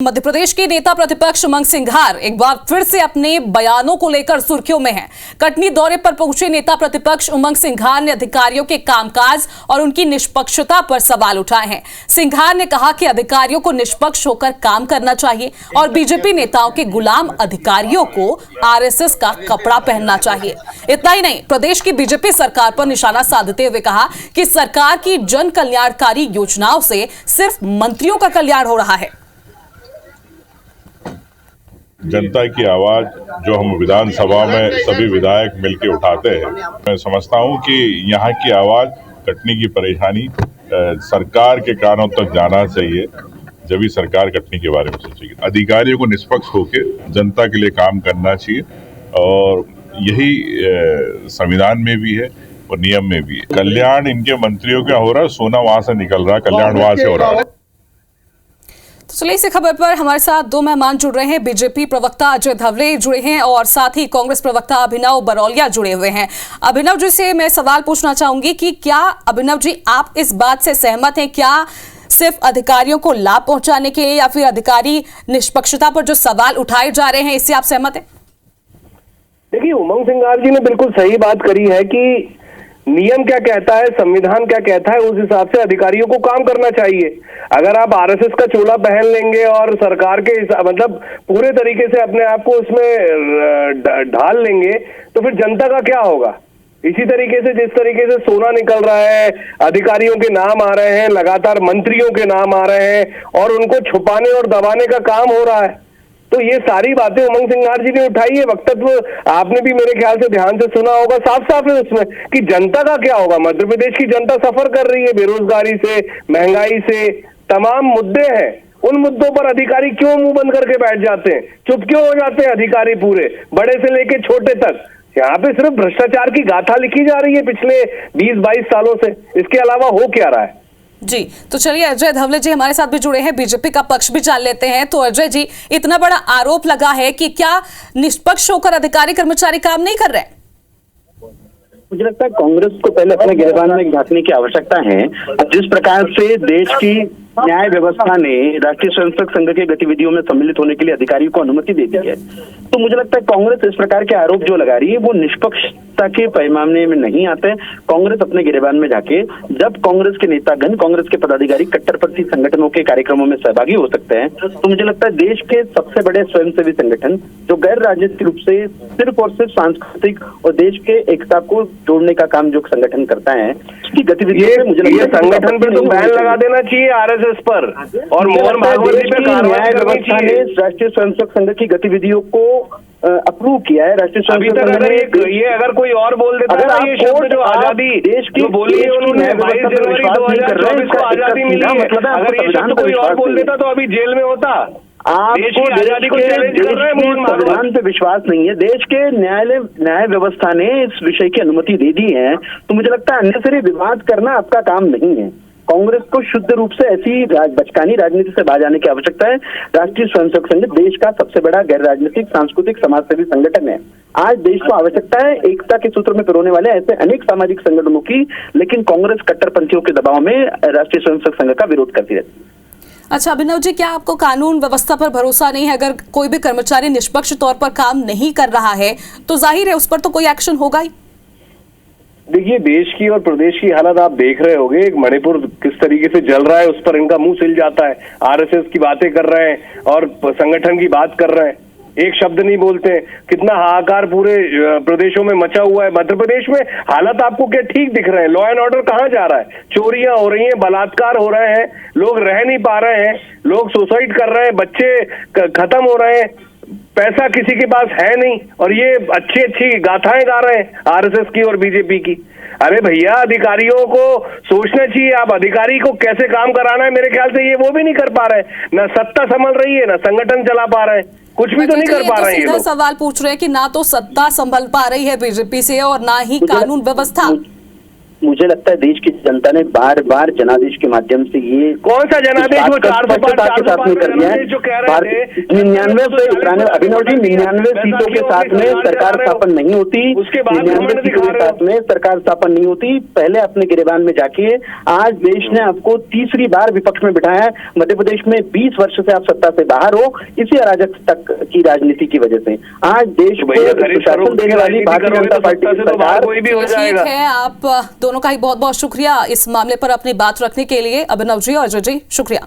मध्य प्रदेश के नेता प्रतिपक्ष उमंग सिंघार एक बार फिर से अपने बयानों को लेकर सुर्खियों में हैं। कटनी दौरे पर पहुंचे नेता प्रतिपक्ष उमंग सिंघार ने अधिकारियों के कामकाज और उनकी निष्पक्षता पर सवाल उठाए हैं। सिंघार ने कहा कि अधिकारियों को निष्पक्ष होकर काम करना चाहिए और बीजेपी नेताओं के गुलाम अधिकारियों को आरएसएस का कपड़ा पहनना चाहिए। इतना ही नहीं, प्रदेश की बीजेपी सरकार पर निशाना साधते हुए कहा कि सरकार की जन कल्याणकारी योजनाओं से सिर्फ मंत्रियों का कल्याण हो रहा है। जनता की आवाज जो हम विधानसभा में सभी विधायक मिलकर उठाते हैं, मैं समझता हूं कि यहाँ की आवाज, कटनी की परेशानी सरकार के कानों तक जाना चाहिए, जब भी सरकार कटनी के बारे में सोचेगी। अधिकारियों को निष्पक्ष होकर जनता के लिए काम करना चाहिए और यही संविधान में भी है और नियम में भी है। कल्याण इनके मंत्रियों का हो रहा है, सोना वहां से निकल रहा है, कल्याण वहां से हो रहा है। तो चलिए, इसी खबर पर हमारे साथ दो मेहमान जुड़ रहे हैं। बीजेपी प्रवक्ता अजय धवले जुड़े हैं और साथ ही कांग्रेस प्रवक्ता अभिनव बरौलिया जुड़े हुए हैं। अभिनव जी से मैं सवाल पूछना चाहूंगी कि क्या अभिनव जी आप इस बात से सहमत हैं, क्या सिर्फ अधिकारियों को लाभ पहुंचाने के लिए या फिर अधिकारी निष्पक्षता पर जो सवाल उठाए जा रहे हैं, इससे आप सहमत हैं? देखिए, उमंग सिंघार जी ने बिल्कुल सही बात करी है कि नियम क्या कहता है, संविधान क्या कहता है, उस हिसाब से अधिकारियों को काम करना चाहिए। अगर आप आरएसएस का चोला पहन लेंगे और सरकार के मतलब पूरे तरीके से अपने आप को उसमें ढाल लेंगे तो फिर जनता का क्या होगा। इसी तरीके से जिस तरीके से सोना निकल रहा है, अधिकारियों के नाम आ रहे हैं, लगातार मंत्रियों के नाम आ रहे हैं और उनको छुपाने और दबाने का काम हो रहा है। तो ये सारी बातें उमंग सिंघार जी ने उठाई है। वक्तव्य आपने भी मेरे ख्याल से ध्यान से सुना होगा। साफ साफ है उसमें कि जनता का क्या होगा। मध्य प्रदेश की जनता सफर कर रही है बेरोजगारी से, महंगाई से, तमाम मुद्दे हैं। उन मुद्दों पर अधिकारी क्यों मुंह बंद करके बैठ जाते हैं, चुप क्यों हो जाते हैं अधिकारी, पूरे बड़े से लेके छोटे तक। यहाँ पे सिर्फ भ्रष्टाचार की गाथा लिखी जा रही है पिछले 20-22 सालों से। इसके अलावा हो क्या रहा है जी। तो चलिए, अजय धवले जी हमारे साथ भी जुड़े हैं, बीजेपी का पक्ष भी जान लेते हैं। तो अजय जी, इतना बड़ा आरोप लगा है कि क्या निष्पक्ष होकर अधिकारी कर्मचारी काम नहीं कर रहे हैं? मुझे लगता है कांग्रेस को पहले अपने गिरबान में झांकने की आवश्यकता है। जिस प्रकार से देश की न्याय व्यवस्था ने राष्ट्रीय स्वयंसेवक संघ के गतिविधियों में सम्मिलित होने के लिए अधिकारियों को अनुमति दे दी है, तो मुझे लगता है कांग्रेस इस प्रकार के आरोप जो लगा रही है वो निष्पक्षता के पैमाने में नहीं आते। कांग्रेस अपने गिरबान में जाके, जब कांग्रेस के नेतागण, कांग्रेस के पदाधिकारी कट्टरपंथी संगठनों के कार्यक्रमों में सहभागी हो सकते हैं, तो मुझे लगता है देश के सबसे बड़े स्वयंसेवी संगठन जो गैर राजनीतिक रूप से सिर्फ और सिर्फ सांस्कृतिक और देश के एकता को जोड़ने का काम जो संगठन करता है, उसकी गतिविधियों में मुझे लगता है संगठन पर तो बैन लगा देना चाहिए आरएसएस पर और मोहन भागवत जी पे कार्रवाई करनी चाहिए। राष्ट्रीय स्वयंसेवक संघ की गतिविधियों को अप्रूव किया है राष्ट्रीय स्वयंसेवक संघ ने। ये अगर कोई और बोल देता है, ये शब्द जो आजादी देश की बोली है उन्होंने 22 जनवरी 2024 को आजादी मिली है, अगर ये शब्द कोई और बोल देता तो अभी जेल में होता। आपको आजादी को संविधान पे विश्वास नहीं है। देश के न्याय व्यवस्था ने इस विषय की अनुमति दे दी है, तो मुझे लगता है अननेसेसरी विवाद करना आपका काम नहीं है। कांग्रेस को शुद्ध रूप से ऐसी बचकानी राजनीति से बाहर जाने की आवश्यकता है। राष्ट्रीय स्वयंसेवक संघ देश का सबसे बड़ा गैर राजनीतिक सांस्कृतिक समाजसेवी संगठन है। आज देश को आवश्यकता है एकता के सूत्र में पिरोने वाले ऐसे अनेक सामाजिक संगठनों की, लेकिन कांग्रेस कट्टरपंथियों के दबाव में राष्ट्रीय स्वयंसेवक संघ का विरोध करती रहती है। अच्छा अभिनव जी, क्या आपको कानून व्यवस्था पर भरोसा नहीं है? अगर कोई भी कर्मचारी निष्पक्ष तौर पर काम नहीं कर रहा है तो जाहिर है उस पर तो कोई एक्शन होगा ही। देखिए, देश की और प्रदेश की हालत आप देख रहे होंगे। मणिपुर किस तरीके से जल रहा है, उस पर इनका मुंह सिल जाता है। आरएसएस की बातें कर रहे हैं और संगठन की बात कर रहे हैं, एक शब्द नहीं बोलते। कितना हाहाकार पूरे प्रदेशों में मचा हुआ है। मध्य प्रदेश में हालत आपको क्या ठीक दिख रहे हैं? लॉ एंड ऑर्डर कहाँ जा रहा है? चोरियां हो रही हैं, बलात्कार हो रहे हैं, लोग रह नहीं पा रहे हैं, लोग सुसाइड कर रहे हैं, बच्चे खत्म हो रहे हैं, पैसा किसी के पास है नहीं, और ये अच्छी अच्छी गाथाएं गा रहे हैं आरएसएस की और बीजेपी की। अरे भैया, अधिकारियों को सोचना चाहिए, आप अधिकारी को कैसे काम कराना है। मेरे ख्याल से ये वो भी नहीं कर पा रहे, ना सत्ता संभल रही है, ना संगठन चला पा रहे हैं, कुछ भी तो नहीं कर पा रहे हैं। सीधा सवाल पूछ रहे हैं कि ना तो सत्ता संभल पा रही है बीजेपी से और ना ही कानून व्यवस्था। मुझे लगता है देश की जनता ने बार बार जनादेश के माध्यम से ये कौन सा जनादेश वो 405 के साथ में कर दिया है। जो कह रहे थे 99 अभिनव जी 99 सीटों के साथ में सरकार स्थापन नहीं होती, उसके बाद 99 सीटों के साथ में सरकार स्थापन नहीं होती। पहले अपने गिरेबान में जाके आज देश ने आपको तीसरी बार विपक्ष में बिठाया है। मध्य प्रदेश में 20 वर्ष से आप सत्ता से बाहर हो, इसी अराजक तक की राजनीति की वजह से आज देश को सुशासन देने वाली भारतीय जनता पार्टी की सरकार कोई भी हो ठीक जाएगा। है, आप दोनों का ही बहुत बहुत शुक्रिया इस मामले पर अपनी बात रखने के लिए। अभिनव जी और अजय जी, शुक्रिया।